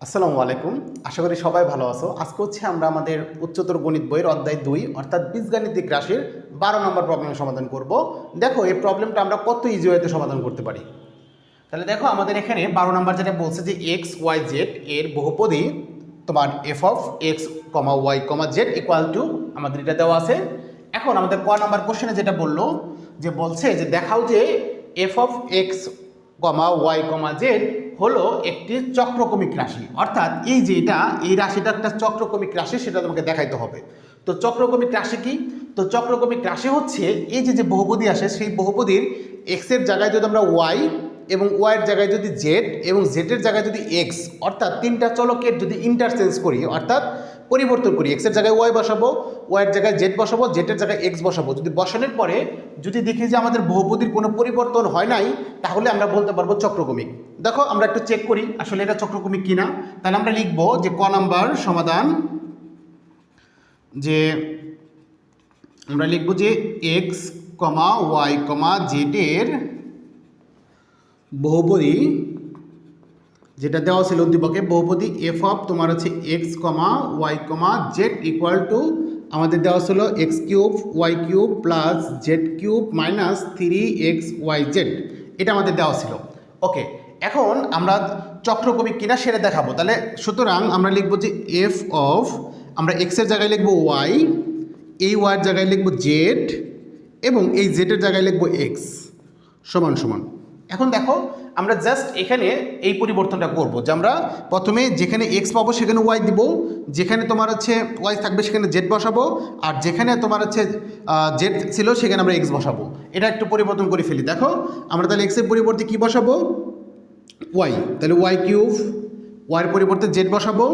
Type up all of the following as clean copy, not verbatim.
আসসালামু আলাইকুম। আশা করি সবাই ভালো আছো। আজকে হচ্ছে আমরা আমাদের উচ্চতর গণিত বইয়ের অধ্যায় ২ অর্থাৎ বীজগাণিতিক রাশির ১২ নম্বর প্রবলেমের সমাধান করব। দেখো এই প্রবলেমটা আমরা কত ইজি ওয়েতে সমাধান করতে পারি। তাহলে দেখো আমাদের এখানে ১২ নম্বর যেটা বলছে যে এক্স ওয়াই জেড এর বহুপদী তোমার F of x comma Y comma Z equal to আমাদের এটা দেওয়া আছে। এখন আমাদের ক নাম্বার কোশ্চেনে যেটা বললো যে বলছে যে দেখাও যে F of x comma Y comma Z হলো একটি চক্রক্রমিক রাশি, অর্থাৎ এই যে এই রাশিটা একটা চক্রক্রমিক রাশি, সেটা তোমাকে দেখাইতে হবে। তো চক্রক্রমিক রাশি কি? তো চক্রক্রমিক রাশি হচ্ছে এই যে বহুপদী আসে, সেই বহুপদীর এক্সের জায়গায় যদি আমরা ওয়াই এবং ওয়াইয়ের জায়গায় যদি জেড এবং জেডের জায়গায় যদি এক্স, অর্থাৎ তিনটা চলকের যদি ইন্টারচেঞ্জ করি, অর্থাৎ পরিবর্তন করি, এক্সের জায়গায় ওয়াই বসাবো, ওয়াইয়ের জায়গায় জেড বসাবো, জেডের জায়গায় এক্স বসাবো, যদি বসানোর পরে যদি দেখি যে আমাদের বহুপদীর কোনো পরিবর্তন হয় নাই, তাহলে আমরা বলতে পারবো চক্রক্রমিক। দেখো আমরা একটু চেক করি আসলে এটা চক্রক্রমিক কিনা। তাহলে আমরা লিখবো যে ক নাম্বার সমাধান, যে আমরা লিখবো যে এক্স কমা ওয়াই কমা জেডের বহুপদী, যেটা দেওয়া ছিল উদ্দীপকে, বহুপদী এফ অফ তোমার হচ্ছে x comma Y comma Z equal to আমাদের দেওয়া ছিল X cube Y cube plus Z cube minus 3 XY Z, এটা আমাদের দেওয়া ছিল। ওকে, এখন আমরা চক্রক্রমিক কিনা সেটা দেখাবো। তাহলে সুতরাং আমরা লিখবো যে এফ অফ, আমরা এক্সের জায়গায় লিখবো ওয়াই, এই ওয়াইয়ের জায়গায় লিখবো জেড এবং এই জেডের জায়গায় লিখবো এক্স সমান সমান। এখন দেখো আমরা জাস্ট এখানে এই পরিবর্তনটা করব যে আমরা প্রথমে যেখানে এক্স পাবো সেখানে ওয়াই দিব, যেখানে তোমার হচ্ছে ওয়াই থাকবে সেখানে জেড বসাবো, আর যেখানে তোমার হচ্ছে জেড ছিল সেখানে আমরা এক্স বসাবো। এটা একটু পরিবর্তন করে ফেলি। দেখো আমরা তাহলে এক্সের পরিবর্তে কি বসাবো? ওয়াই, তাহলে ওয়াই কিউব, ওয়াইয়ের পরিবর্তে জেড বসাবো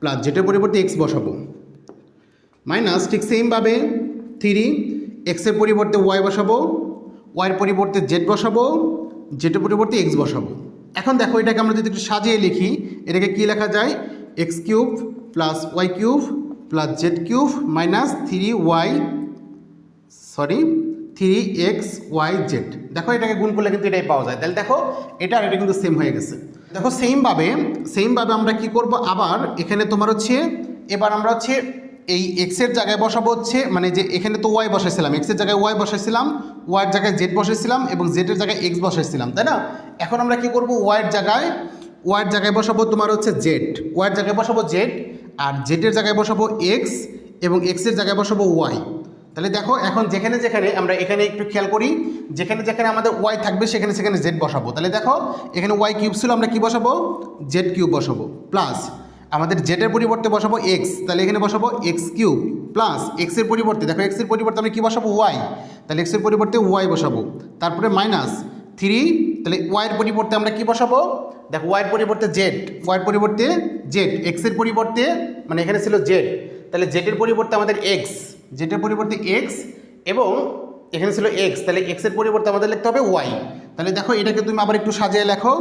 প্লাস জেডের পরিবর্তে এক্স বসাবো মাইনাস ঠিক সেমভাবে 3 এক্সের পরিবর্তে ওয়াই বসাবো, ওয়াইয়ের পরিবর্তে জেড বসাবো, জেডের পরিবর্তে এক্স বসাবো। এখন দেখো এটাকে আমরা যদি একটু সাজিয়ে লিখি, এটাকে কি লেখা যায়? X cube plus Y cube plus Z cube minus 3XY Z। দেখো এটাকে গুণ করলে কিন্তু এটাই পাওয়া যায়। তাহলে দেখো এটা আর এটা কিন্তু সেম হয়ে গেছে। দেখো সেমভাবে আমরা কি করব, আবার এখানে তোমার হচ্ছে এবার আমরা হচ্ছে এই এক্সের জায়গায় বসাবো হচ্ছে, মানে যে এখানে তো ওয়াই বসাইছিলাম, এক্সের জায়গায় ওয়াই বসাইছিলাম, ওয়াইয়ের জায়গায় জেড বসাইছিলাম এবং জেডের জায়গায় এক্স বসাইছিলাম, তাই না? এখন আমরা কি করব, ওয়াইয়ের জায়গায় বসাবো তোমার হচ্ছে জেড, ওয়াইয়ের জায়গায় বসাবো জেড, আর জেডের জায়গায় বসাবো এক্স এবং এক্সের জায়গায় বসাবো ওয়াই। তাহলে দেখো এখন যেখানে আমরা এখানে একটু খেয়াল করি, যেখানে আমাদের ওয়াই থাকবে সেখানে জেড বসাবো। তাহলে দেখো এখানে ওয়াই কিউব ছিল, আমরা কি বসাবো? জেড কিউব বসাবো প্লাস আমাদের জেডের পরিবর্তে বসাবো এক্স, তাহলে এখানে বসাবো এক্স কিউব প্লাস এক্সের পরিবর্তে, দেখো এক্সের পরিবর্তে আমরা কী বসাবো? ওয়াই, তাহলে এক্সের পরিবর্তে ওয়াই বসাবো, তারপরে মাইনাস 3, তাহলে ওয়াইয়ের পরিবর্তে আমরা কি বসাবো? দেখো ওয়াইয়ের পরিবর্তে জেড, ওয়াইয়ের পরিবর্তে জেড, এক্সের পরিবর্তে মানে এখানে ছিল জেড, তাহলে জেডের পরিবর্তে আমাদের এক্স, জেডের পরিবর্তে এক্স এবং এখানে ছিল এক্স, তাহলে এক্সের পরিবর্তে আমাদের লিখতে হবে ওয়াই। তাহলে দেখো এটাকে তুমি আবার একটু সাজিয়ে লেখো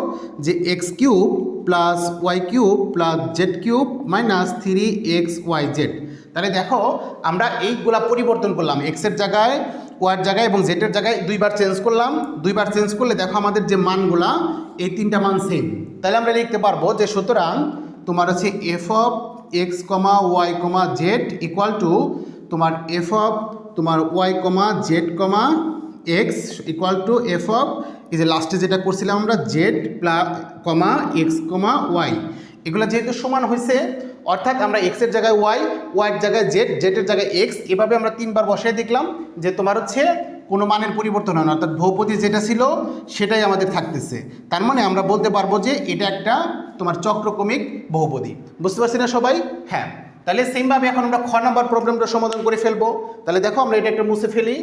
যে X cube plus Y cube plus Z cube minus 3XY Z। তাহলে দেখো আমরা এইগুলা পরিবর্তন করলাম, এক্সের জায়গায় ওয়াইয়ের জায়গায় এবং জেডের জায়গায় দুইবার চেঞ্জ করলাম, দুইবার চেঞ্জ করলে দেখো আমাদের যে মানগুলা এই তিনটা মান সেম। তাহলে আমরা লিখতে পারবো যে সুতরাং তোমার হচ্ছে F of x comma Y comma Z equal to তোমার এফ অফ তোমার Y comma Z comma X equal to F of এই যে লাস্টে যেটা করছিলাম আমরা Z plus comma X comma Y, এগুলো যেহেতু সমান হয়েছে অর্থাৎ আমরা এক্সের জায়গায় ওয়াই, ওয়াইয়ের জায়গায় জেড, জেডের জায়গায় এক্স, এভাবে আমরা 3বার বসাই দেখলাম যে তোমার হচ্ছে কোনো মানের পরিবর্তন হয় না, অর্থাৎ বহুপদী যেটা ছিল সেটাই আমাদের থাকতেছে। তার মানে আমরা বলতে পারবো যে এটা একটা তোমার চক্রক্রমিক বহুপদী। বুঝতে পারছি না সবাই? হ্যাঁ, তাহলে সেমভাবে এখন আমরা খ নাম্বার প্রবলেমটা সমাধান করে ফেলবো। তাহলে দেখো আমরা এটা একটা মুছে ফেলি,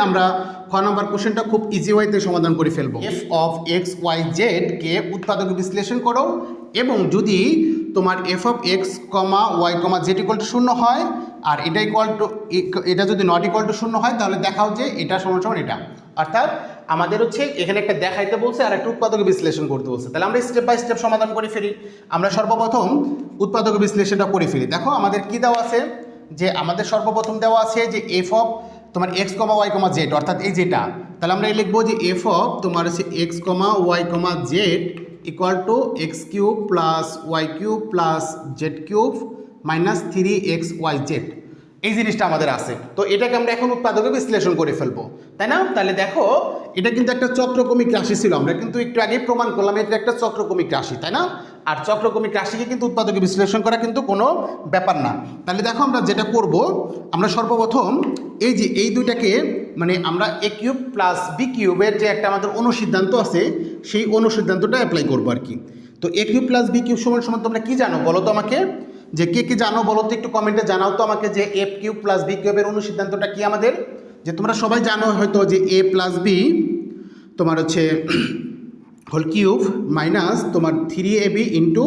আমরা খ নাম্বার কোশ্চেনটা খুব ইজি ওয়েতে সমাধান করে ফেলবো। F of x Y z কে উৎপাদক বিশ্লেষণ করো এবং যদি তোমার F of x comma Y comma Z equal to 0 হয় আর এটা যদি নট ইকুয়াল টু 0 হয় তাহলে দেখাও যে এটা সমান সমান এটা, অর্থাৎ আমাদের হচ্ছে এখানে একটা দেখাইতে বলছে আর একটা উৎপাদক বিশ্লেষণ করতে বলছে। তাহলে আমরা স্টেপ বাই স্টেপ সমাধান করে ফেলি। আমরা সর্বপ্রথম উৎপাদক বিশ্লেষণটা করে ফেলি। দেখো আমাদের কি দেওয়া আছে, যে আমাদের সর্বপ্রথম দেওয়া আছে যে এফ অফ তোমার x comma Y comma Z, অর্থাৎ এই যেটা, তাহলে আমরা লিখবো যে এফ অফ তোমার হচ্ছে x comma Y comma Z equal to X cube plus Y cube plus Z cube minus 3xyz, এই জিনিসটা আমাদের আছে। তো এটাকে আমরা এখন উৎপাদকে বিশ্লেষণ করে ফেলবো, তাই না? তাহলে দেখো এটা কিন্তু একটা চক্রক্রমিক রাশি ছিল, আমরা কিন্তু একটু আগে প্রমাণ করলাম এটা একটা চক্রক্রমিক রাশি, তাই না? আর চক্রক্রমিক রাশিকে কিন্তু উৎপাদকে বিশ্লেষণ করা কিন্তু কোনো ব্যাপার না। তাহলে দেখো আমরা যেটা করব, আমরা সর্বপ্রথম এই যে এই দুইটাকে মানে আমরা এ কিউব প্লাস বি কিউবের যে একটা আমাদের অনুসিদ্ধান্ত আছে সেই অনুসিদ্ধান্তটা অ্যাপ্লাই করবো আর কি। তো এ কিউব প্লাস বি কিউব সমান সমান তোমরা কি জানো বলো তো আমাকে, যে কে জানো বলো তো, একটু কমেন্টে জানাও তো আমাকে যে এ কিউব প্লাস বি কিউবের অনুসিদ্ধান্তটা কি আমাদের। যে তোমরা সবাই জানো হয়তো যে এ প্লাস বি তোমার হচ্ছে হোল কিউব মাইনাস তোমার 3ab ইন্টু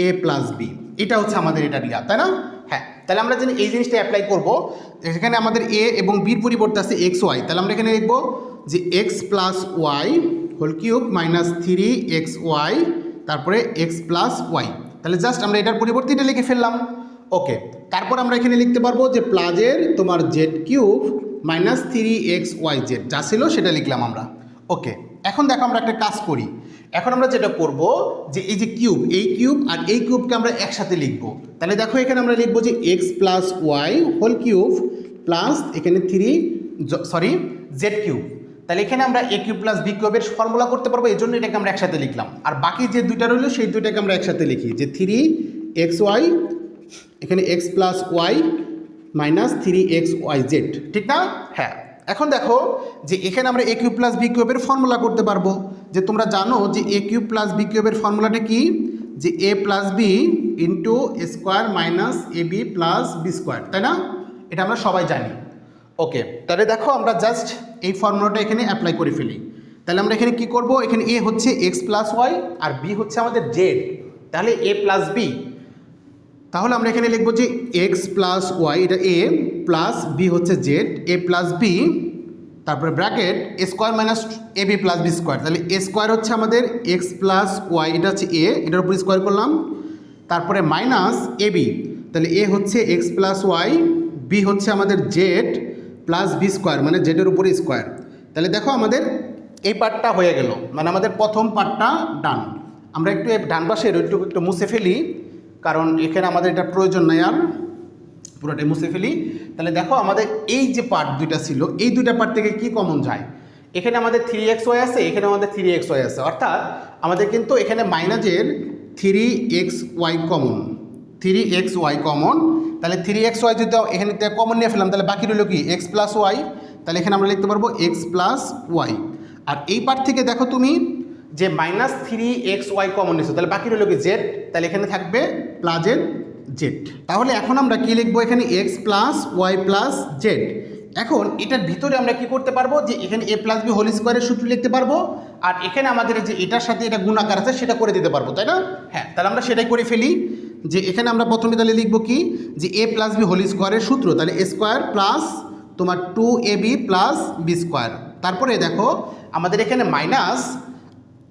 এ প্লাস বি, এটা হচ্ছে আমাদের এটা রিয়া, তাই না? হ্যাঁ, তাহলে আমরা যদি এই জিনিসটা অ্যাপ্লাই করবো, এখানে আমাদের এ এবং বির পরিবর্তে আছে এক্স ওয়াই, তাহলে আমরা এখানে লিখবো যে x plus Y whole cube minus 3xy তারপরে এক্স প্লাস ওয়াই। তাহলে জাস্ট আমরা এটার পরিবর্তে এটা লিখে ফেললাম। ওকে, তারপর আমরা এখানে লিখতে পারবো যে প্লাজের তোমার জেড কিউব মাইনাস 3xyz, যা ছিল সেটা লিখলাম আমরা। ওকে, এখন দেখো আমরা একটা কাজ করি, এখন আমরা যেটা করব যে এই যে কিউব, এই কিউব আর এই কিউবকে আমরা একসাথে লিখব। তাহলে দেখো এখানে আমরা লিখবো যে x plus Y whole cube plus এখানে জেড কিউব। তাহলে এখানে আমরা এ কিউব প্লাস বি কিউবের ফর্মুলা করতে পারবো, এই জন্য এটাকে আমরা একসাথে লিখলাম। আর বাকি যে দুইটা রইলো সেই দুইটাকে আমরা একসাথে লিখি, যে 3xy এখানে X plus Y minus 3xyz, ঠিক না? হ্যাঁ, এখন দেখো যে এখানে আমরা এ কিউব প্লাস বি কিউবের ফর্মুলা করতে পারবো। যে তোমরা জানো যে এ কিউব প্লাস বি কিউবের ফর্মুলাটা কি, যে a plus b into square minus a b plus b square, তাই না? এটা আমরা সবাই জানি। ওকে, তাহলে দেখো আমরা জাস্ট এই ফর্মুলাটা এখানে অ্যাপ্লাই করে ফেলি। তাহলে আমরা এখানে কি করব, এখানে এ হচ্ছে এক্স প্লাস ওয়াই আর বি হচ্ছে আমাদের জেড, তাহলে এ প্লাস বি, তাহলে আমরা এখানে লিখবো যে এক্স প্লাস ওয়াই এটা এ প্লাস বি হচ্ছে জেড, এ প্লাস বি তারপরে bracket A square minus a b plus b square. তাহলে এ স্কোয়ার হচ্ছে আমাদের এক্স প্লাস ওয়াই, এটা হচ্ছে এ, এটার উপর স্কোয়ার করলাম, তারপরে মাইনাস এ বি, তাহলে এ হচ্ছে এক্স প্লাস ওয়াই, বি হচ্ছে আমাদের জেড প্লাস বি স্কোয়ার মানে জেডের উপরে স্কোয়ার। তাহলে দেখো আমাদের এই পার্টটা হয়ে গেল, মানে আমাদের প্রথম পার্টটা ডান। আমরা একটু ডান পাশের একটু মুছে ফেলি, কারণ এখানে আমাদের এটা প্রয়োজন নাই, আর পুরোটাই মুছে ফেলি। তাহলে দেখো আমাদের এই যে পার্ট দুইটা ছিল, এই দুইটা পার্ট থেকে কি কমন যায়, এখানে আমাদের 3xy আছে, এখানে আমাদের 3xy আছে, অর্থাৎ আমাদের কিন্তু এখানে মাইনাসের 3xy কমন, 3xy কমন। তাহলে 3xy যদি এখানে কমন নিয়ে ফেললাম, তাহলে বাকি রইল কি এক্স প্লাস ওয়াই, তাহলে এখানে আমরা লিখতে পারবো এক্স প্লাস ওয়াই। আর এই পার্ট থেকে দেখো তুমি যে মাইনাস 3xy কমন নিছো, তাহলে বাকি রইল কি জেড, তাহলে এখানে থাকবে প্লাজের জেড। তাহলে এখন আমরা কি লিখবো, এখানে X plus Y plus Z. এখন এটার ভিতরে আমরা কি করতে পারবো, যে এখানে এ প্লাস বি হোল স্কোয়ারের সূত্র লিখতে পারবো, আর এখানে আমাদের যে এটার সাথে এটা গুণাকার আছে সেটা করে দিতে পারবো, তাই না? হ্যাঁ, তাহলে আমরা সেটাই করে ফেলি। যে এখানে আমরা প্রথমে তাহলে লিখবো কি, যে এ প্লাস বি হোল স্কোয়ারের সূত্র, তাহলে এ স্কোয়ার প্লাস তোমার 2ab প্লাস বি স্কোয়ার। তারপরে দেখো আমাদের এখানে মাইনাস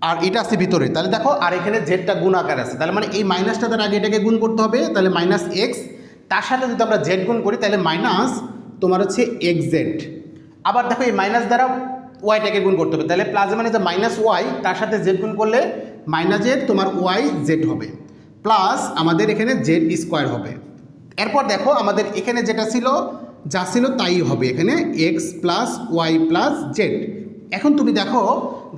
আর এটা আছে ভিতরে, তাহলে দেখো আর এখানে জেডটা গুণ আকার আছে, তাহলে মানে এই মাইনাসটা তার আগে এটাকে গুণ করতে হবে, তাহলে মাইনাস এক্স, তার সাথে যদি আমরা জেড গুণ করি তাহলে মাইনাস তোমার হচ্ছে এক্স জেড। আবার দেখো এই মাইনাস দ্বারা ওয়াইটাকে গুণ করতে হবে, তাহলে প্লাস মানে যে মাইনাস ওয়াই তার সাথে জেড গুণ করলে মাইনাসের তোমার ওয়াই জেড হবে, প্লাস আমাদের এখানে জেড স্কোয়ার হবে। এরপর দেখো আমাদের এখানে যেটা ছিল যা ছিল তাই হবে, এখানে X plus Y plus Z. এখন তুমি দেখো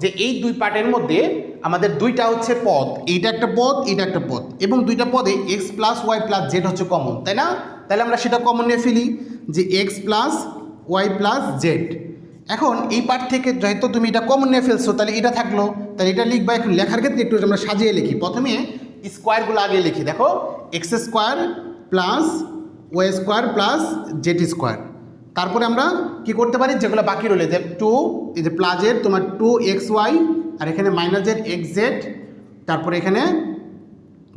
যে এই দুই পার্টের মধ্যে আমাদের দুইটা হচ্ছে পদ, এইটা একটা পদ, এইটা একটা পদ, এবং দুইটা পদে X plus Y plus Z হচ্ছে কমন, তাই না? তাহলে আমরা সেটা কমন নিয়ে ফেলি, যে x plus Y plus Z. এখন এই পার্ট থেকে যেহেতু তুমি এটা কমন নিয়ে ফেলছো, তাহলে এটা থাকলো, তাহলে এটা লিখবা। এখন লেখার ক্ষেত্রে একটু আমরা সাজিয়ে লিখি, প্রথমে স্কোয়ারগুলো আগে লিখি। দেখো x square plus Y square plus Z square. তারপরে আমরা কি করতে পারি, যেগুলো বাকি রইলে যে টু, এই যে প্লাজের তোমার 2xy, আর এখানে মাইনাসের এক্স জেড, তারপরে এখানে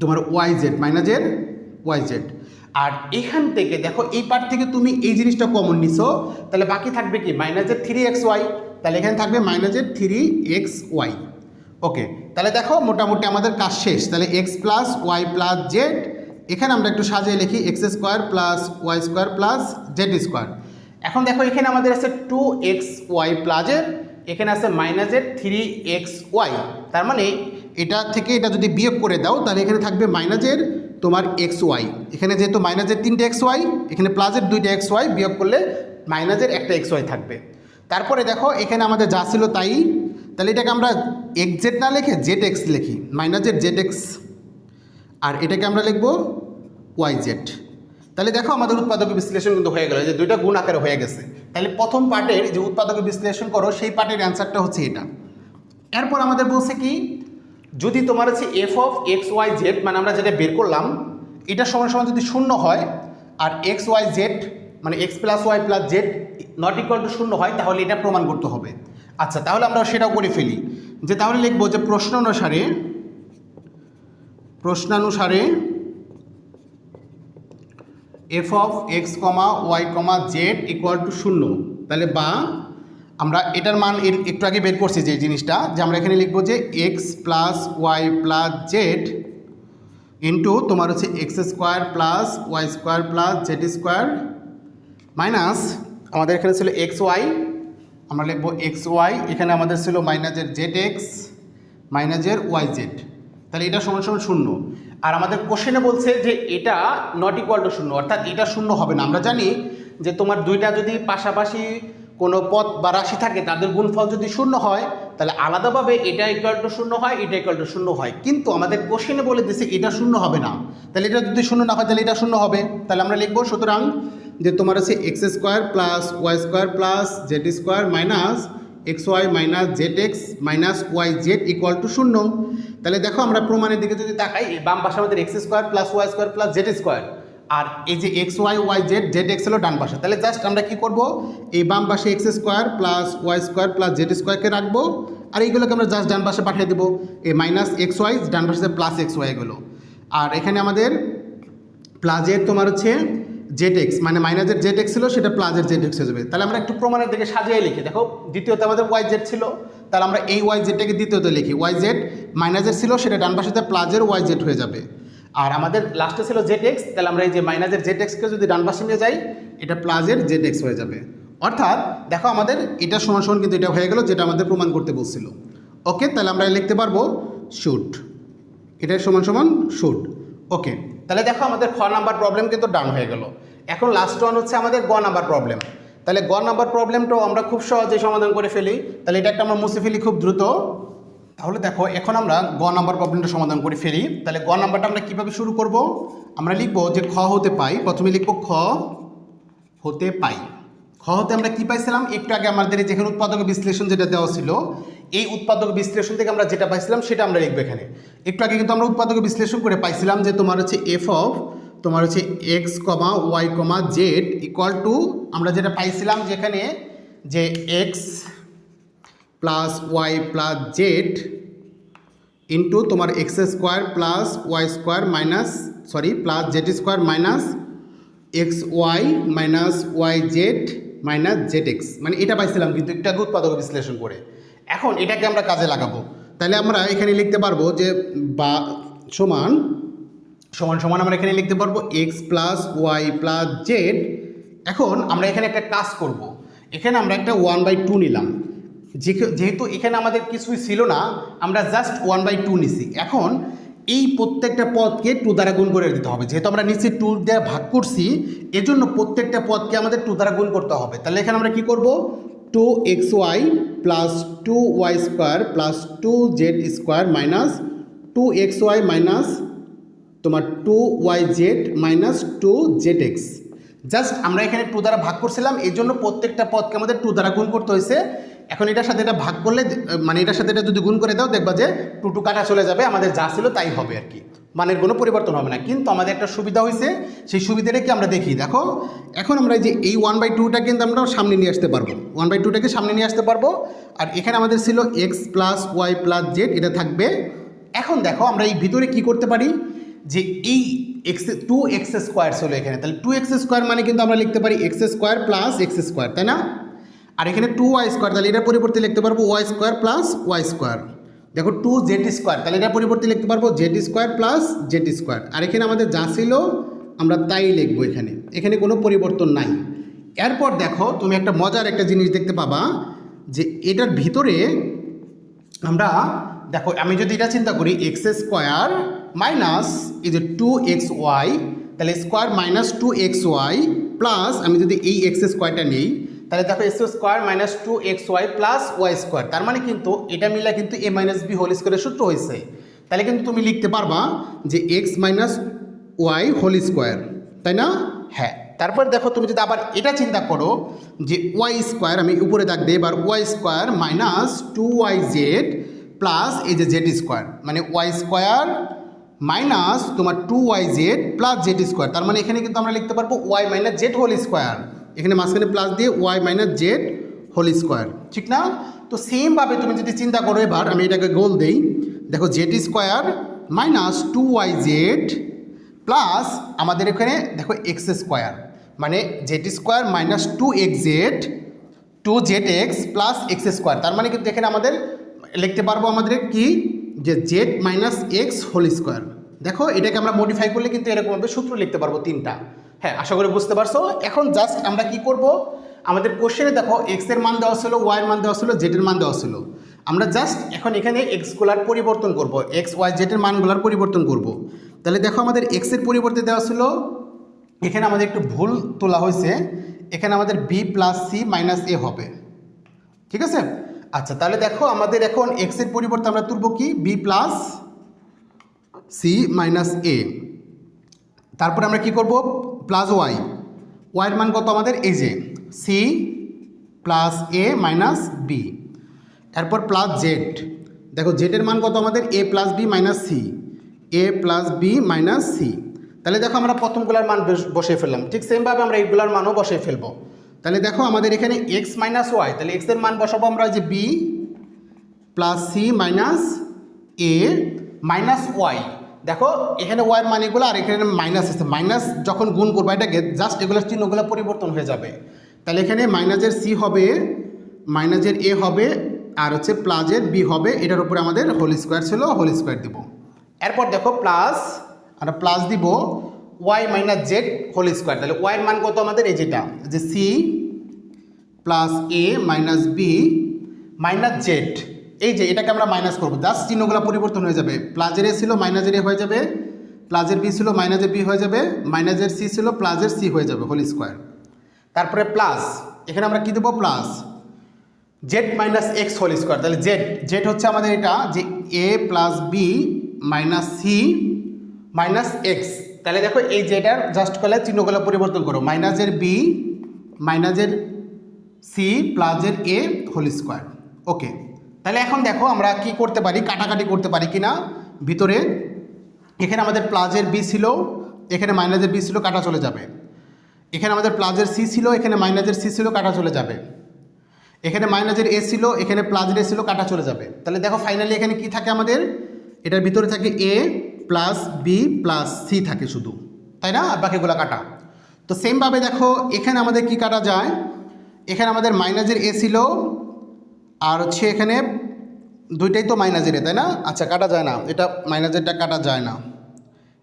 তোমার ওয়াই জেড, মাইনাসের ওয়াই জেড। আর এখান থেকে দেখো এই পার্ট থেকে তুমি এই জিনিসটা কমন নিছো, তাহলে বাকি থাকবে কি মাইনাসের 3xy, তাহলে এখানে থাকবে মাইনাসের 3xy। ওকে, তাহলে দেখো মোটামুটি আমাদের কাজ শেষ। তাহলে X plus Y plus Z, এখানে আমরা একটু সাজিয়ে লিখি X square plus Y square plus Z square. এখন দেখো এখানে আমাদের আছে 2xy প্লাসের, এখানে আছে মাইনাসের 3xy, তার মানে এটা থেকে এটা যদি বিয়োগ করে দাও তাহলে এখানে থাকবে মাইনাসের তোমার এক্স ওয়াই, এখানে যেহেতু মাইনাসের 3টে এক্স ওয়াই, এখানে প্লাসের 2টা এক্স ওয়াই, বিয়োগ করলে মাইনাসের একটা এক্স ওয়াই থাকবে। তারপরে দেখো এখানে আমাদের যা ছিল তাই, তাহলে এটাকে আমরা এক্স জেড না লিখে জেড এক্স লিখি, মাইনাসের জেড এক্স, আর এটাকে আমরা লিখব ওয়াই জেড। তাহলে দেখো আমাদের উৎপাদক বিশ্লেষণ কিন্তু হয়ে গেল, যে দুইটা গুণ আকারে হয়ে গেছে। তাহলে প্রথম পার্টের যে উৎপাদক বিশ্লেষণ করো সেই পার্টের অ্যান্সারটা হচ্ছে এটা। এরপর আমাদের বলছে কি, যদি তোমার হচ্ছে F of x Y Z, মানে আমরা যেটা বের করলাম এটা সমান সমান যদি শূন্য হয়, আর এক্স ওয়াই জেড মানে X plus Y plus Z not equal to শূন্য হয়, তাহলে এটা প্রমাণ করতে হবে। আচ্ছা, তাহলে আমরা সেটাও করে ফেলি, যে তাহলে লিখবো যে প্রশ্নানুসারে f of x comma Y comma Z equal to শূন্য। তাহলে বা আমরা এটার মান একটু আগে বের করছি যে জিনিসটা, যে আমরা এখানে লিখবো যে x plus Y plus z into তোমার হচ্ছে x square plus Y square plus Z square minus আমাদের এখানে ছিল এক্স ওয়াই, আমরা লিখবো এক্স ওয়াই, এখানে আমাদের ছিল মাইনাসের জেড এক্স মাইনাসের ওয়াই জেড। তাহলে এটা সমান সমান শূন্য। আর আমাদের কোশ্চেনে বলছে যে এটা নট ইকুয়াল টু শূন্য, অর্থাৎ এটা শূন্য হবে না। আমরা জানি যে তোমার দুইটা যদি পাশাপাশি কোনো পদ বা রাশি থাকে তাদের গুণফল যদি শূন্য হয় তাহলে আলাদাভাবে এটা ইকুয়াল টু শূন্য হয়, এটা ইকুয়াল টু শূন্য হয়, কিন্তু আমাদের কোশ্চেনে বলে দিচ্ছে এটা শূন্য হবে না। তাহলে এটা যদি শূন্য না হয় তাহলে এটা শূন্য হবে। তাহলে আমরা লিখবো সুতরাং যে তোমার হচ্ছে x square plus Y square plus Z square minus x y minus z x minus y z equal to শূন্য। তাহলে দেখো আমরা প্রমাণের দিকে যদি তাকাই, বাম পাশে আমাদের x square plus Y square plus Z square, আর এই যে x y y z z x হলো ডান পাশে। তাহলে জাস্ট আমরা কি করব, এই বাম পাশে x square plus Y square plus z স্কোয়ারকে রাখবো, আর এইগুলোকে আমরা জাস্ট ডান পাশে পাঠিয়ে দেবো, এই মাইনাস এক্স ওয়াই ডান পাশে প্লাস এক্স ওয়াই এগুলো, আর এখানে আমাদের প্লাসের তোমার হচ্ছে জেড এক্স, মানে মাইনাসের জেড এক্স ছিল সেটা প্লাসের জেড এক্স হয়ে যাবে। তাহলে আমরা একটু প্রমাণের দিকে সাজিয়ে লিখি, দেখো দ্বিতীয়তে আমাদের ওয়াই জেড ছিল, তাহলে আমরা এই ওয়াই জেডটাকে দ্বিতীয়তে লিখি, ওয়াই জেড মাইনাসের ছিল সেটা ডান পাশে প্লাসের ওয়াই জেড হয়ে যাবে, আর আমাদের লাস্টে ছিল জেড এক্স, তাহলে আমরা এই যে মাইনাসের জেড এক্সকে যদি ডান পাশে নিয়ে যাই এটা প্লাসের জেড এক্স হয়ে যাবে। অর্থাৎ দেখো আমাদের এটা সমান সমান কিন্তু এটা হয়ে গেল যেটা আমাদের প্রমাণ করতে বলছিল। ওকে, তাহলে আমরা লিখতে পারবো শুড, এটা সমান সমান শুড। ওকে, তাহলে দেখো আমাদের খ নাম্বার প্রবলেম কিন্তু ডান হয়ে গেল। এখন লাস্ট ওয়ান হচ্ছে আমাদের গ নাম্বার প্রবলেম। তাহলে গ নাম্বার প্রবলেমটাও আমরা খুব সহজেই সমাধান করে ফেলি, তাহলে এটা একটা আমরা মুছে ফেলি খুব দ্রুত। তাহলে দেখো এখন আমরা গ নাম্বার প্রবলেমটা সমাধান করে ফেলি। তাহলে গ নাম্বারটা আমরা কীভাবে শুরু করব, আমরা লিখব যে খ হতে পাই, প্রথমে লিখব খ হতে পাই। খ হতে আমরা কী পাইছিলাম, একটু আগে আমাদের যেখানে উৎপাদক বিশ্লেষণ যেটা দেওয়া ছিল, এই উৎপাদক বিশ্লেষণ থেকে আমরা যেটা পাইছিলাম সেটা আমরা লিখবো এখানে। একটু আগে কিন্তু আমরা উৎপাদক বিশ্লেষণ করে পাইছিলাম যে তোমার হচ্ছে এফ অফ তোমার হচ্ছে x comma Y comma Z equal to, আমরা যেটা পাইছিলাম যেখানে যে x plus Y plus z into তোমার x square plus Y square minus plus Z square minus x y minus y z minus z x, মানে এটা পাইছিলাম কিন্তু একটু আগে উৎপাদক বিশ্লেষণ করে। এখন এটাকে আমরা কাজে লাগাবো, তাহলে আমরা এখানে লিখতে পারবো যে বা সমান সমান সমান আমরা এখানে লিখতে পারবো x plus Y plus Z. এখন আমরা এখানে একটা কাজ করব, এখানে আমরা একটা 1/2 নিলাম, যেহেতু এখানে আমাদের কিছুই ছিল না আমরা জাস্ট 1/2 নিছি। এখন এই প্রত্যেকটা পদকে 2 দ্বারা গুণ করে দিতে হবে, যেহেতু আমরা নিচে 2 দ্বারা ভাগ করছি এজন্য প্রত্যেকটা পদকে আমাদের 2 দ্বারা গুণ করতে হবে। তাহলে এখানে আমরা কি করব, 2xy plus 2y square plus 2z square minus 2xy minus তোমার 2yz মাইনাস 2zx। জাস্ট আমরা এখানে 2 দ্বারা ভাগ করছিলাম, এই জন্য প্রত্যেকটা পদকে আমাদের 2 দ্বারা গুণ করতে হয়েছে। এখন এটার সাথে এটা ভাগ করলে মানে এটার সাথে এটা যদি গুণ করে দাও দেখবা যে 2 কাটা চলে যাবে, আমাদের যা ছিল তাই হবে আর কি, মানের কোনো পরিবর্তন হবে না। কিন্তু আমাদের একটা সুবিধা হয়েছে, সেই সুবিধাটা কি আমরা দেখি। দেখো এখন আমরা যে এই 1/2টা কিন্তু আমরা সামনে নিয়ে আসতে পারবো, 1/2টাকে সামনে নিয়ে আসতে পারবো, আর এখানে আমাদের ছিল x plus Y plus z এটা থাকবে। এখন দেখো আমরা এই ভিতরে কি করতে পারি, যে এই এক্স 2x স্কোয়ার ছিল এখানে, তাহলে 2x স্কোয়ার মানে কিন্তু আমরা লিখতে পারি x square plus x square, তাই না? আর এখানে 2y স্কোয়ার, তাহলে এটার পরিবর্তে লিখতে পারবো y square plus Y square. দেখো 2z স্কোয়ার, তাহলে এটার পরিবর্তে লিখতে পারবো z square plus Z square. আর এখানে আমাদের যা ছিল আমরা তাই লিখবো, এখানে কোনো পরিবর্তন নাই। এরপর দেখো তুমি একটা মজার একটা জিনিস দেখতে পাবা, যে এটার ভিতরে আমরা দেখো আমি যদি এটা চিন্তা করি এক্স স্কোয়ার মাইনাস এই যে 2xy, তাহলে স্কোয়ার মাইনাস 2xy প্লাস আমি যদি এই এক্স স্কোয়ারটা নিই, তাহলে দেখো x square minus 2xy plus Y square, তার মানে কিন্তু এটা মিলে কিন্তু a মাইনাস বি হোল স্কোয়ারের সূত্র হয়েছে। তাহলে কিন্তু তুমি লিখতে পারবা যে x minus y whole square, তাই না? হ্যাঁ। তারপর দেখো তুমি যদি আবার এটা চিন্তা করো যে ওয়াই স্কোয়ার, আমি উপরে দাগ দিই এবার, Y square minus 2yz plus এই যে জেড স্কোয়ার, মানে ওয়াই স্কোয়ার মাইনাস তোমার 2yz প্লাস জেড স্কোয়ার, তার মানে এখানে কিন্তু আমরা লিখতে পারবো y minus z whole square, এখানে মাঝখানে প্লাস দিয়ে y minus z whole square, ঠিক না? তো সেমভাবে তুমি যদি চিন্তা করো, এবার আমি এটাকে গোল দেই, দেখো Z square minus 2yz plus আমাদের এখানে দেখো এক্স স্কোয়ার, মানে Z square minus 2zx plus x square, তার মানে কিন্তু এখানে আমাদের লিখতে পারবো আমাদের কি, যে z minus x whole square. দেখো এটাকে আমরা মডিফাই করলে কিন্তু এরকমভাবে সূত্র লিখতে পারবো তিনটা। হ্যাঁ, আশা করি বুঝতে পারছো। এখন জাস্ট আমরা কি করব, আমাদের কোশ্চেনে দেখো এক্স এর মান দেওয়া ছিল, ওয়াই এর মান দেওয়া ছিল, জেড এর মান দেওয়া ছিল, আমরা জাস্ট এখন এখানে এক্সগুলার পরিবর্তন করব, এক্স ওয়াই জেড এর মানগুলার পরিবর্তন করব। তাহলে দেখো আমাদের এক্স এর পরিবর্তে দেওয়া ছিল, এখানে আমাদের একটু ভুল তোলা হয়েছে, এখানে আমাদের বি প্লাস সি মাইনাস এ হবে, ঠিক আছে? আচ্ছা, তাহলে দেখো আমাদের এখন এক্স এর পরিবর্তে আমরা তুলব কি, বি প্লাস সি মাইনাস এ, তারপরে আমরা কি করব, প্লাস ওয়াই, ওয়াইয়ের মান কত আমাদের, এই যে c plus a minus B, এরপর প্লাস জেড, দেখো জেডের মান কত আমাদের, এ প্লাস বি মাইনাস সি, এ প্লাস বি মাইনাস সি। তাহলে দেখো আমরা প্রথমগুলার মান বসিয়ে ফেললাম, ঠিক সেমভাবে আমরা এইগুলার মানও বসিয়ে ফেলবো। তাহলে দেখো আমাদের এখানে এক্স মাইনাস ওয়াই, তাহলে এক্সের মান বসাবো আমরা যে বি প্লাস সি মাইনাস এ মাইনাস ওয়াই, দেখো এখানে ওয়াইয়ের মান এগুলো আর এখানে মাইনাস আছে, মাইনাস যখন গুণ করবো এটাকে জাস্ট এগুলোর চিহ্নগুলো পরিবর্তন হয়ে যাবে। তাহলে এখানে মাইনাসের সি হবে, মাইনাসের এ হবে, আর হচ্ছে প্লাসের বি হবে, এটার উপরে আমাদের হোল স্কোয়ার ছিল, হোল স্কোয়ার দিব। এরপর দেখো প্লাস, আমরা প্লাস দিব y minus z whole square, তাহলে ওয়াইয়ের মান কত আমাদের, এই যেটা যে c plus a minus b minus z, এই যে এটাকে আমরা মাইনাস করবো, জাস্ট চিহ্নগুলো পরিবর্তন হয়ে যাবে, প্লাসের এ ছিল মাইনাসের এ হয়ে যাবে, প্লাসের বি ছিল মাইনাসের বি হয়ে যাবে, মাইনাসের সি ছিল প্লাসের সি হয়ে যাবে হোল স্কোয়ার। তারপরে প্লাস, এখানে আমরা কী দেবো, plus z minus x whole square, তাহলে জেড, জেড হচ্ছে আমাদের এটা যে a plus b minus c minus x, তাহলে দেখো এই জেডার জাস্ট করলে চিহ্নগুলো পরিবর্তন করো, মাইনাসের বি মাইনাসের সি প্লাসের এ হোল স্কোয়ার। ওকে, তাহলে এখন দেখো আমরা কি করতে পারি, কাটাকাটি করতে পারি কিনা ভিতরে, এখানে আমাদের প্লাসের বি ছিল, এখানে মাইনাসের বি ছিল, কাটা চলে যাবে, এখানে আমাদের প্লাসের সি ছিল, এখানে মাইনাসের সি ছিল, কাটা চলে যাবে, এখানে মাইনাসের এ ছিল, এখানে প্লাসের এ ছিল, কাটা চলে যাবে। তাহলে দেখো ফাইনালি এখানে কি থাকে আমাদের, এটার ভিতরে থাকে এ প্লাস বি প্লাস সি থাকে শুধু, তাই না? আর বাকিগুলো কাটা। তো সেমভাবে দেখো এখানে আমাদের কি কাটা যায়, এখানে আমাদের মাইনাসের এ ছিল, আর হচ্ছে এখানে দুইটাই তো মাইনাসের এ, তাই না? আচ্ছা, কাটা যায় না, এটা মাইনাসেরটা কাটা যায় না,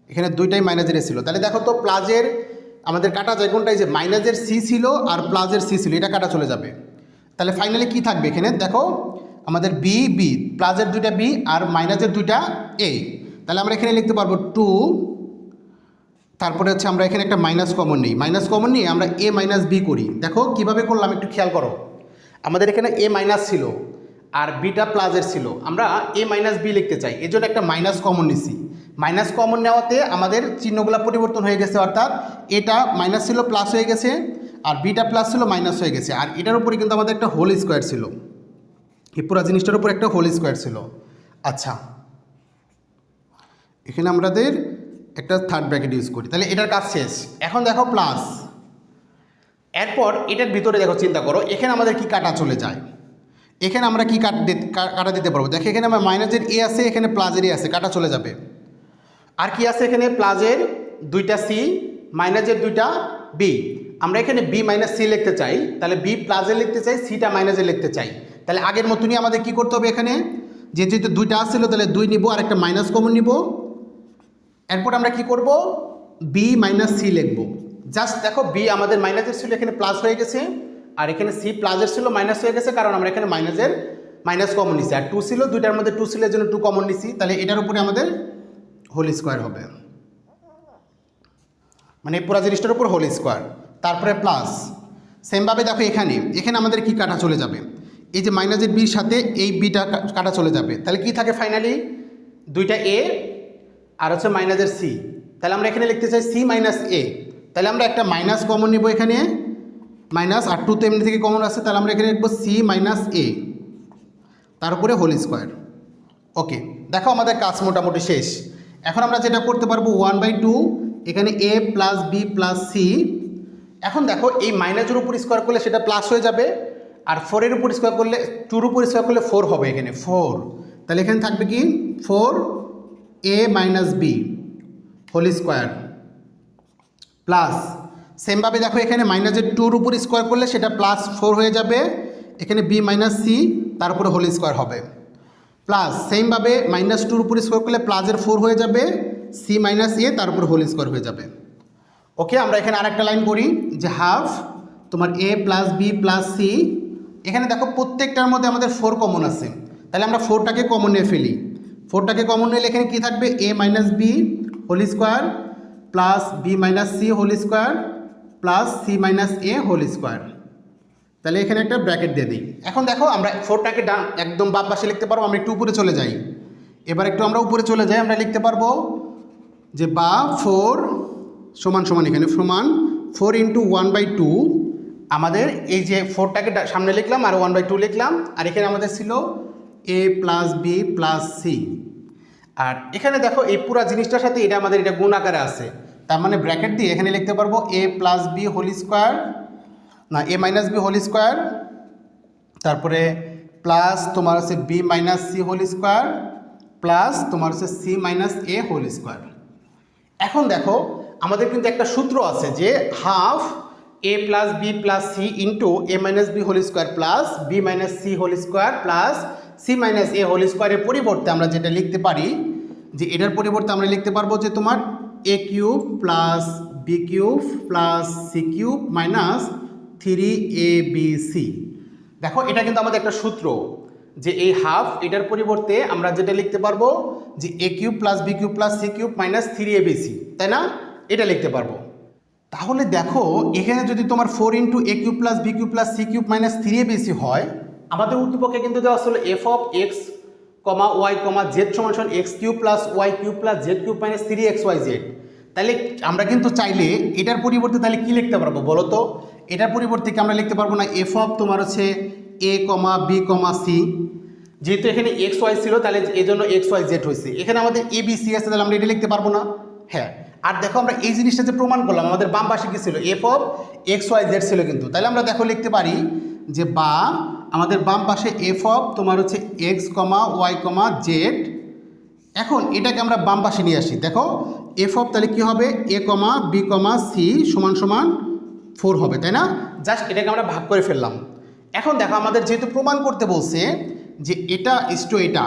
এখানে দুইটাই মাইনাসের এ ছিল, তাহলে দেখো তো প্লাসের আমাদের কাটা যায় কোনটাই, যে মাইনাসের সি ছিল আর প্লাসের সি ছিল, এটা কাটা চলে যাবে। তাহলে ফাইনালি কি থাকবে এখানে, দেখো আমাদের বি বি, প্লাসের দুইটা বি আর মাইনাসের দুইটা এ, তাহলে আমরা এখানে লিখতে পারবো 2, তারপরে হচ্ছে আমরা এখানে একটা মাইনাস কমন নিই, মাইনাস কমন নিয়ে আমরা এ মাইনাস বি করি। দেখো কিভাবে করলাম একটু খেয়াল করো, আমাদের এখানে এ মাইনাস ছিল আর বিটা প্লাসের ছিল, আমরা এ মাইনাস বি লিখতে চাই, এই জন্য একটা মাইনাস কমন নিছি, মাইনাস কমন নেওয়াতে আমাদের চিহ্নগুলো পরিবর্তন হয়ে গেছে, অর্থাৎ এটা মাইনাস ছিল প্লাস হয়ে গেছে, আর বিটা প্লাস ছিল মাইনাস হয়ে গেছে, আর এটার উপরে কিন্তু আমাদের একটা হোল স্কোয়ার ছিল, এই পুরো জিনিসটার উপর একটা হোল স্কোয়ার ছিল। আচ্ছা, এখানে আমাদের একটা থার্ড ব্র্যাকেট ইউজ করি, তাহলে এটার কাজ শেষ। এখন দেখো প্লাস, এরপর এটার ভিতরে দেখো চিন্তা করো, এখানে আমাদের কি কাটা চলে যায়, এখানে আমরা কি কাটা দিতে পারবো, দেখো এখানে আমার মাইনাসের এ আছে, এখানে প্লাসের এ আছে, কাটা চলে যাবে, আর কি আছে এখানে প্লাসের দুইটা সি মাইনাসের দুইটা বি, আমরা এখানে বি মাইনাস সি লিখতে চাই, তাহলে বি প্লাসে লিখতে চাই, সিটা মাইনাসে লিখতে চাই, তাহলে আগের মতনই আমাদের কি করতে হবে, এখানে যেহেতু দুইটা আসছিল তাহলে 2 নিব আর একটা মাইনাস কমন নিব, এরপর আমরা কি করব, বি মাইনাস সি লিখব, জাস্ট দেখো বি আমাদের মাইনাসের ছিল, এখানে প্লাস হয়ে গেছে, আর এখানে সি প্লাসের ছিল মাইনাস হয়ে গেছে, কারণ আমরা এখানে মাইনাসের মাইনাস কমন নিছি, আর 2 ছিল, দুইটার মধ্যে 2 ছিল, এর জন্য 2 কমন নিছি, তাহলে এটার উপরে আমাদের হোল স্কোয়ার হবে, মানে পুরো জিনিসটার উপর হোল স্কোয়ার, তারপরে প্লাস। সেমভাবে দেখো এখানে আমাদের কি কাটা চলে যাবে, এই যে মাইনাসের বির সাথে এই বিটা কাটা চলে যাবে, তাহলে কি থাকে ফাইনালি দুইটা এ আর হচ্ছে মাইনাসের সি, তাহলে আমরা এখানে লিখতে চাই সি মাইনাস এ, তাহলে আমরা একটা মাইনাস কমন নিব এখানে, মাইনাস আর 2 তো এমনি থেকে কমন আছে, তাহলে আমরা এখানে লিখবো সি মাইনাস এ, তার উপরে হোল স্কোয়ার। ওকে, দেখো আমাদের কাজ মোটামুটি শেষ। এখন আমরা যেটা করতে পারবো 1/2 এখানে এ প্লাস বি প্লাস সি। এখন দেখো এই মাইনাসের উপর স্কোয়ার করলে সেটা প্লাস হয়ে যাবে, আর 4-এর উপর স্কোয়ার করলে 2-র উপর স্কোয়ার করলে 4 হবে, এখানে 4, তাহলে এখানে থাকবে কি 4 a minus b whole square plus. সেমভাবে দেখো এখানে মাইনাসের 2-র উপর স্কোয়ার করলে সেটা প্লাস 4 হয়ে যাবে, এখানে বি মাইনাস সি তার উপরে হোল স্কোয়ার হবে প্লাস। সেমভাবে মাইনাস 2-র উপর স্কোয়ার করলে প্লাসের 4 হয়ে যাবে, সি মাইনাস এ তার উপর হোল স্কোয়ার হয়ে যাবে। ওকে, আমরা এখানে আরেকটা লাইন করি যে হাফ তোমার এ প্লাস বি প্লাস সি। এখানে দেখো প্রত্যেকটার মধ্যে আমাদের 4 কমন আছে, তাহলে আমরা 4টাকে কমন নিয়ে ফেলি। 4টাকে কমন নিলে এখানে কী থাকবে a minus b whole square plus b minus c whole square plus c minus a whole square, তাহলে এখানে একটা ব্র্যাকেট দিয়ে দিই। এখন দেখো আমরা 4টাকে একদম বাম পাশে লিখতে পারবো, আমরা একটু উপরে চলে যাই, এবার একটু আমরা উপরে চলে যাই, আমরা লিখতে পারবো যে বা 4 সমান সমান এখানে সমান 4 ইন্টু 1/2, আমাদের এই যে 4টাকে সামনে লিখলাম আর 1/2 লিখলাম, আর এখানে আমাদের ছিল এ প্লাস বি প্লাস সি। আর এখানে দেখো এই পুরো জিনিসটার সাথে এটা আমাদের এটা গুণ আকারে আছে, তার মানে ব্র্যাকেট দিয়ে এখানে লিখতে পারবো a plus b whole square, না a minus b whole square, তারপরে প্লাস তোমার হচ্ছে b minus c whole square plus তোমার হচ্ছে c minus a whole square. এখন দেখো আমাদের কিন্তু একটা সূত্র আছে যে half a plus b plus c into a minus b whole square plus b minus c whole square plus c minus a whole স্কোয়ারের পরিবর্তে আমরা যেটা লিখতে পারি যে এটার পরিবর্তে আমরা লিখতে পারবো যে তোমার a cube plus b cube plus c cube minus 3abc। দেখো এটা কিন্তু আমাদের একটা সূত্র যে এই হাফ এটার পরিবর্তে আমরা যেটা লিখতে পারবো যে a cube plus b cube plus c cube minus 3abc, তাই না? এটা লিখতে পারবো। তাহলে দেখো এখানে যদি তোমার 4 into a cube plus b cube plus c cube minus 3abc হয়, আমাদের উদ্দীপকে কিন্তু দেওয়া ছিল F of x comma Y comma z সমান সমান x cube plus Y cube plus Z cube minus 3xyz। তাহলে আমরা কিন্তু চাইলে এটার পরিবর্তে তাহলে কি লিখতে পারবো বলো তো? এটার পরিবর্তে কি আমরা লিখতে পারবো না এফ অফ তোমার হচ্ছে এ কমা বি কমা সি, যেহেতু এখানে এক্স ওয়াই ছিল তাহলে এই জন্য XYZ হয়েছে, এখানে আমাদের ABC আছে, তাহলে আমরা এটা লিখতে পারবো না? হ্যাঁ। আর দেখো আমরা এই জিনিসটা যে প্রমাণ করলাম আমাদের বাম পাশে কি ছিল এফ অফ XYZ ছিল কিন্তু, তাহলে আমরা দেখো লিখতে পারি যে বা আমাদের বাম পাশে এফ অফ তোমার হচ্ছে x comma Y comma Z. এখন এটাকে আমরা বাম পাশে নিয়ে আসি, দেখো এফ অফ তাহলে কী হবে এ কমা বি কমা সি সমান সমান 4 হবে, তাই না? জাস্ট এটাকে আমরা ভাগ করে ফেললাম। এখন দেখো আমাদের যেহেতু প্রমাণ করতে বলছে যে এটা ইস্টু এটা,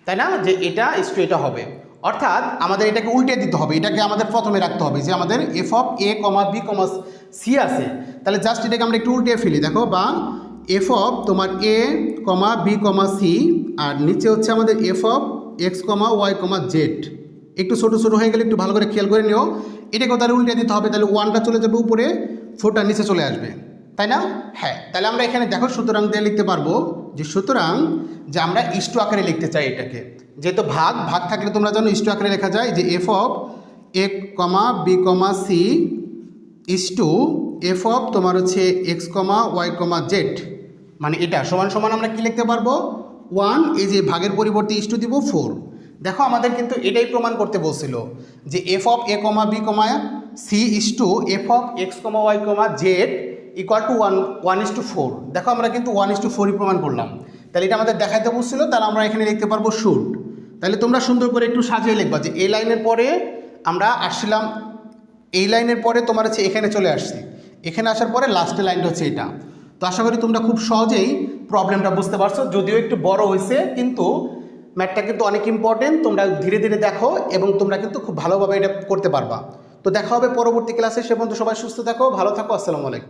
তাই না, যে এটা ইস্টু এটা হবে, অর্থাৎ আমাদের এটাকে উল্টে দিতে হবে, এটাকে আমাদের প্রথমে রাখতে হবে যে আমাদের f of a comma b comma c আছে, তাহলে জাস্ট এটাকে আমরা একটু উল্টে ফেলি। দেখো বা এফ অফ তোমার এ কমা বি কমা সি আর নিচে হচ্ছে আমাদের f of x comma Y comma z. একটু ছোটো ছোটো হয়ে গেলে একটু ভালো করে খেয়াল করে নিও, এটাকেও তাহলে উল্টে দিতে হবে, তাহলে 1টা চলে যাবে উপরে, 4টা নিচে চলে আসবে, তাই না? হ্যাঁ, তাহলে আমরা এখানে দেখো সুতরাং দিয়ে লিখতে পারবো যে সুতরাং যে আমরা ইস্টু আকারে লিখতে চাই এটাকে, যেহেতু ভাগ ভাগ থাকলে তোমরা জানো ইস্টু আকারে লেখা যায় যে F of a comma b comma c is to f of তোমার হচ্ছে x comma Y comma z, মানে এটা সমান সমান আমরা কি লিখতে পারবো 1, এই যে ভাগের পরিবর্তে ইস্টু দিব 4। দেখো আমাদের কিন্তু এটাই প্রমাণ করতে বলছিল যে F of a comma b comma c is to f of x comma Y comma Z equal to 1:4। দেখো আমরা কিন্তু 1:4ই প্রমাণ করলাম, তাহলে এটা আমাদের দেখাইতে বলছিল, তাহলে আমরা এখানে লিখতে পারবো শুড। তাহলে তোমরা সুন্দর করে একটু সাজিয়ে লিখবা যে এই লাইনের পরে আমরা আসছিলাম, এই লাইনের পরে তোমার হচ্ছে এখানে চলে আসছি, এখানে আসার পরে লাস্টের লাইনটা হচ্ছে এটা। তো আশা করি তোমরা খুব সহজেই প্রবলেমটা বুঝতে পারছো, যদিও একটু বড় হয়েছে কিন্তু ম্যাথটা কিন্তু অনেক ইম্পর্টেন্ট, তোমরা ধীরে ধীরে দেখো এবং তোমরা কিন্তু খুব ভালোভাবে এটা করতে পারবা। তো দেখা হবে পরবর্তী ক্লাসে, সে পর্যন্ত সবাই সুস্থ থাকো, ভালো থাকো, আসসালামু আলাইকুম।